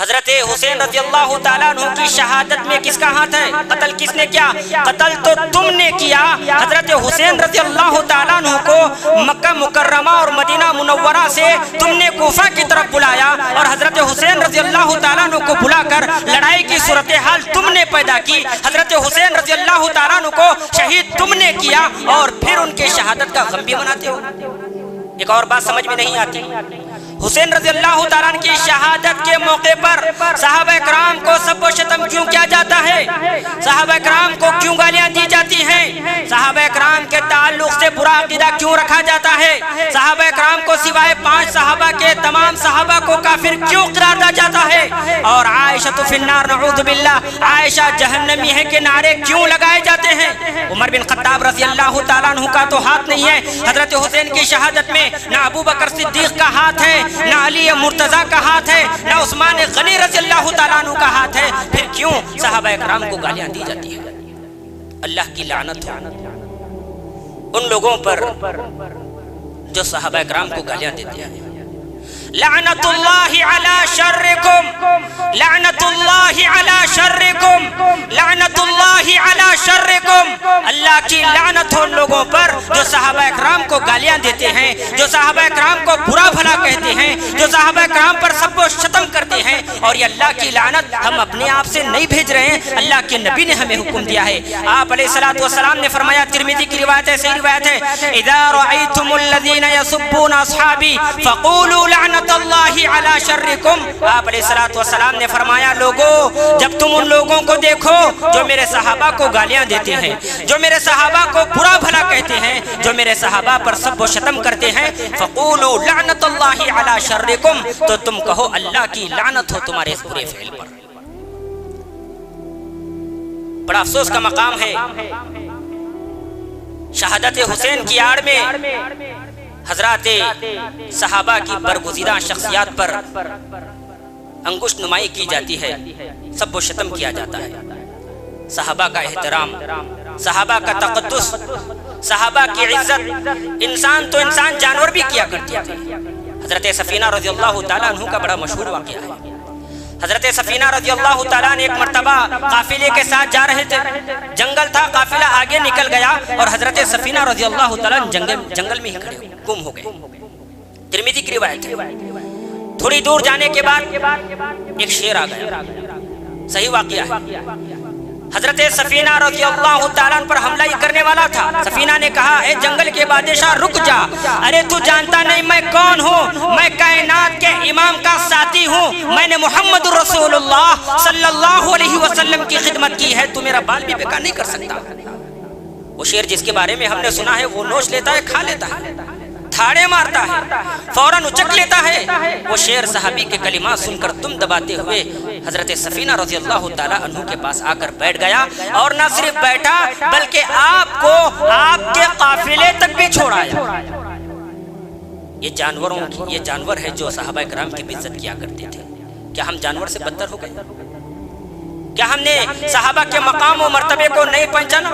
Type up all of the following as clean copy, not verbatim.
حضرت حسین رضی اللہ تعالیٰ عنہ کی شہادت میں کس کا ہاتھ ہے؟ قتل کس نے کیا؟ قتل تو تم نے کیا۔ حضرت حسین رضی اللہ تعالیٰ عنہ کو مکہ مکرمہ اور مدینہ منورہ سے تم نے کوفہ کی طرف بلایا، اور حضرت حسین رضی اللہ تعالیٰ عنہ کو بلا کر لڑائی کی صورتحال تم نے پیدا کی۔ حضرت حسین رضی اللہ تعالیٰ عنہ کو شہید تم نے کیا، اور پھر ان کے شہادت کا غم بھی مناتے ہو۔ ایک اور بات سمجھ میں نہیں آتی، حسین رضی اللہ تعالیٰ عنہ کی شہادت کے موقع پر صحابہ کرام کو سب و شتم کیوں کیا جاتا ہے؟ صحابہ کرام کو کیوں گالیاں دی جاتی ہیں؟ صحابہ کرام کے تعلق سے برا عقیدہ کیوں رکھا جاتا ہے؟ صحابہ کرام کو سوائے 5 صحابہ کے تمام صحابہ کو کافر کیوں قرار دیا جاتا ہے؟ اور عائشہ فی النار نعوذ باللہ، عائشہ جہنمی ہے کے نعرے کیوں لگائے جاتے ہیں؟ عمر بن خطاب رضی اللہ تعالیٰ عنہ کا تو ہاتھ نہیں ہے حضرت حسین کی شہادت میں، نہ ابو بکر صدیق کا ہاتھ ہے، نہ علی مرتضیٰ کا ہاتھ ہے، نہ عثمان غنی رضی اللہ تعالیٰ عنہ کا ہاتھ ہے، پھر کیوں صحابہ کرام کو گالیاں دی جاتی ہیں؟ اللہ کی لعنت ہو ان لوگوں پر جو صحابہ کرام کو گالیاں دیتے ہیں۔ لعنت اللہ علی شرکم، لعنت اللہ علی شرکم، لعنت اللہ علی شرکم، اللہ کی لعنت ہو ان لوگوں پر جو صحابہ کرام کو گالیاں دیتے ہیں، جو صحابہ کرام کو برا بھلا کہتے ہیں، جو صحابہ کرام پر سب کو شتم کرتے ہیں۔ اور یہ اللہ کی لعنت ہم اپنے آپ سے نہیں بھیج رہے ہیں، اللہ کے نبی نے ہمیں حکم دیا ہے۔ آپ علیہ الصلوۃ والسلام نے فرمایا، ترمذی کی روایت ہے، صحیح روایت ہے، اذا رأيتم الذين يسبون اصحابي فقولوا لعنت اللہ علی شرکم۔ آپ علیہ السلام نے فرمایا، لوگو جب تم ان لوگوں کو دیکھو جو میرے صحابہ کو گالیاں دیتے ہیں، جو میرے صحابہ کو برا بھلا کہتے ہیں، جو میرے صحابہ پر سب و شتم کرتے ہیں، فقولوا لعنت اللہ علی شرکم، تو تم کہو اللہ کی لعنت ہو تمہارے اس برے فعل پر۔ بڑا افسوس کا مقام ہے، شہادت حسین کی آڑ میں حضرات صحابہ کی برگزیدہ شخصیات پر انگشت نمائی کی جاتی ہے، سب و شتم کیا جاتا ہے۔ صحابہ کا احترام، صحابہ کا تقدس، صحابہ کی عزت انسان تو انسان جانور بھی کیا کرتے تھے۔ حضرت سفینہ رضی اللہ تعالیٰ عنہ کا بڑا مشہور واقعہ ہے۔ حضرت سفینہ رضی اللہ تعالیٰ نے ایک مرتبہ قافلے کے ساتھ جا رہے تھے، جنگل تھا، قافلہ آگے نکل گیا اور حضرت سفینہ رضی اللہ تعالیٰ جنگل میں ہی کھڑے گم ہو گئے۔ ترمذی کی روایت ہے، تھوڑی دور جانے کے بعد ایک شیر آ گیا، صحیح واقعہ ہے۔ حضرت سفینہ رضی اللہ تعالیٰ پر حملہ ہی کرنے والا تھا۔ سفینہ نے کہا، اے جنگل کے بادشاہ رک جا، ارے تو جانتا نہیں میں کون ہوں؟ میں کائنات کے امام کا ساتھی ہوں، میں نے محمد رسول اللہ صلی اللہ علیہ وسلم کی خدمت کی ہے، تو میرا بال بھی بیکار نہیں کر سکتا۔ وہ شیر جس کے بارے میں ہم نے سنا ہے، وہ نوچ لیتا ہے، کھا لیتا ہے، تھاڑے مارتا ہے، فوراً اچک لیتا ہے۔ وہ شیر صحابی کے کلمات سن کر تم دباتے ہوئے حضرت سفینہ رضی اللہ تعالیٰ عنہ کے پاس آ کر بیٹھ گیا، اور نہ صرف بیٹھا بلکہ آپ کو آپ کے قافلے تک بھی چھوڑایا۔ یہ جانوروں کی، یہ جانور ہے جو صحابہ کرام کی عزت کیا کرتے تھے۔ کیا ہم جانور سے بدتر ہو گئے؟ کیا ہم نے صحابہ کے مقام و مرتبے کو نہیں پہچانا؟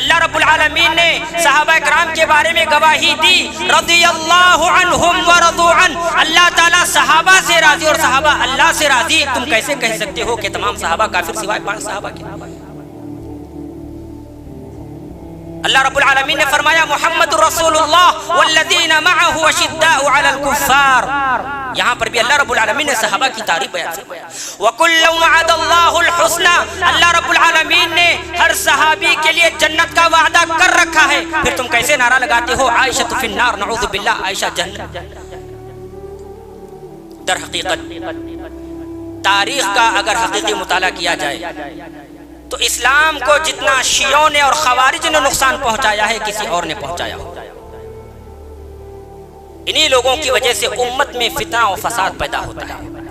اللہ رب العالمین نے صحابہ کرام کے بارے میں گواہی دی، رضی اللہ عنہم ورضوا عنہ، اللہ تعالیٰ صحابہ سے راضی اور صحابہ اللہ سے راضی۔ تم کیسے کہہ سکتے ہو کہ تمام صحابہ کافر سوائے 5 صحابہ کے؟ اللہ رب العالمین نے فرمایا، محمد رسول اللہ والذین معه اشداء علی الکفار۔ یہاں پر بھی اللہ رب العالمین نے صحابہ کی تعریف بیان فرمائی، وَكُلًّا وَعَدَ اللَّهُ الْحُسْنَى، اللہ رب العالمین نے ہر صحابی کے لیے جنت کا وعدہ کر رکھا ہے۔ پھر تم کیسے نعرہ لگاتے ہو عائشہ فی النار نعوذ باللہ، عائشہ جہنم؟ در حقیقت تاریخ کا اگر حقیقی مطالعہ کیا جائے تو اسلام کو جتنا شیعوں نے اور خوارج نے نقصان پہنچایا ہے، کسی اور نے پہنچایا ہو۔ انہی لوگوں کی وجہ سے امت میں فتنہ و فساد پیدا ہوتا ہے۔